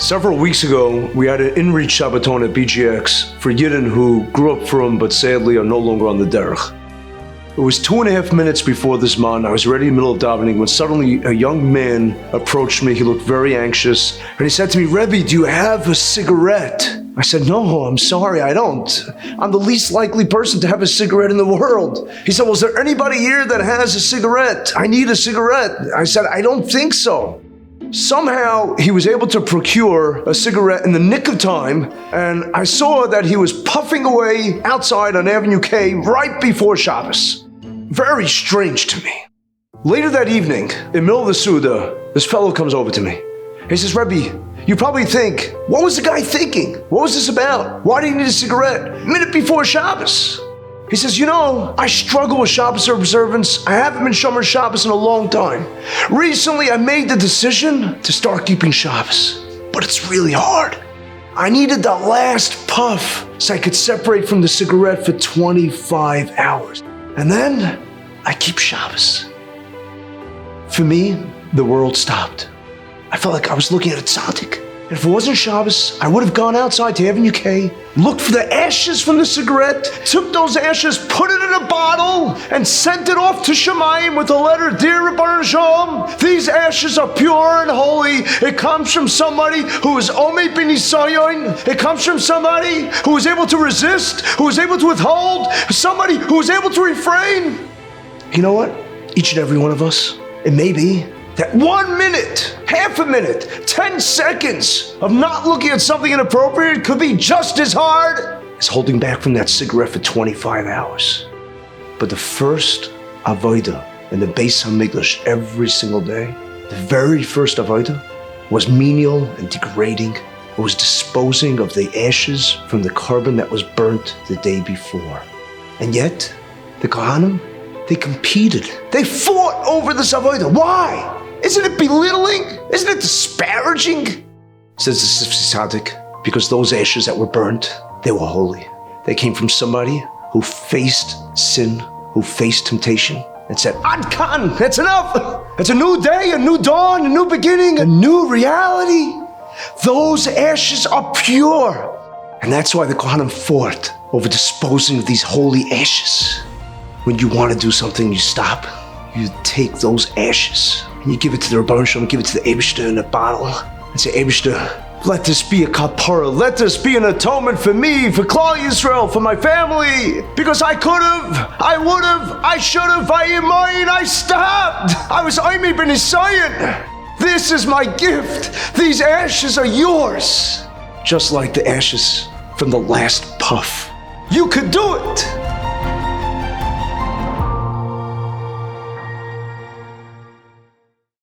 Several weeks ago, we had an in-reach Shabbaton at BGX for Yidden who grew up from but sadly are no longer on the derech. It was 2.5 minutes before this man. I was already in the middle of davening when suddenly a young man approached me. He looked very anxious and he said to me, "Rebbe, do you have a cigarette?" I said, "No, I'm sorry, I don't. I'm the least likely person to have a cigarette in the world." He said, "Well, is there anybody here that has a cigarette? I need a cigarette." I said, "I don't think so." Somehow he was able to procure a cigarette in the nick of time, and I saw that he was puffing away outside on Avenue K right before Shabbos. Very strange to me. Later that evening, in the middle of the Suda, this fellow comes over to me. He says, "Rebbe, you probably think, what was the guy thinking? What was this about? Why do you need a cigarette a minute before Shabbos?" He says, I struggle with Shabbos observance. I haven't been Shomer Shabbos in a long time. Recently, I made the decision to start keeping Shabbos, but it's really hard. I needed the last puff so I could separate from the cigarette for 25 hours. And then I keep Shabbos. For me, the world stopped. I felt like I was looking at a tzaddik. And if it wasn't Shabbos, I would have gone outside to Avenue K, looked for the ashes from the cigarette, took those ashes, put it in a bottle, and sent it off to Shemayim with a letter, "Dear Rebbeinu Shalom, these ashes are pure and holy. It comes from somebody who is Omei B'Nisayon. It comes from somebody who was able to resist, who was able to withhold, somebody who was able to refrain." You know what? Each and every one of us, it may be that 1 minute, half a minute, 10 seconds of not looking at something inappropriate could be just as hard as holding back from that cigarette for 25 hours. But the first avodah in the Beis HaMikdash every single day, the very first avodah, was menial and degrading. It was disposing of the ashes from the carbon that was burnt the day before. And yet, the Kohanim, they competed. They fought over this avodah. Why? Isn't it belittling? Isn't it disparaging? Says the tzaddik, because those ashes that were burnt, they were holy. They came from somebody who faced sin, who faced temptation, and said, "Ad kan, that's enough. It's a new day, a new dawn, a new beginning, a new reality." Those ashes are pure. And that's why the Kohanim fought over disposing of these holy ashes. When you want to do something, you stop. You take those ashes and you give it to the Rebbeinu Shalom, give it to the Eibishter in a bottle, and say, "Eibishter, let this be a kapara. Let this be an atonement for me, for Klal Yisrael, for my family. Because I could have, I would have, I should have, I stopped. I was Omei B'Nisayon. This is my gift. These ashes are yours." Just like the ashes from the last puff. You could do it.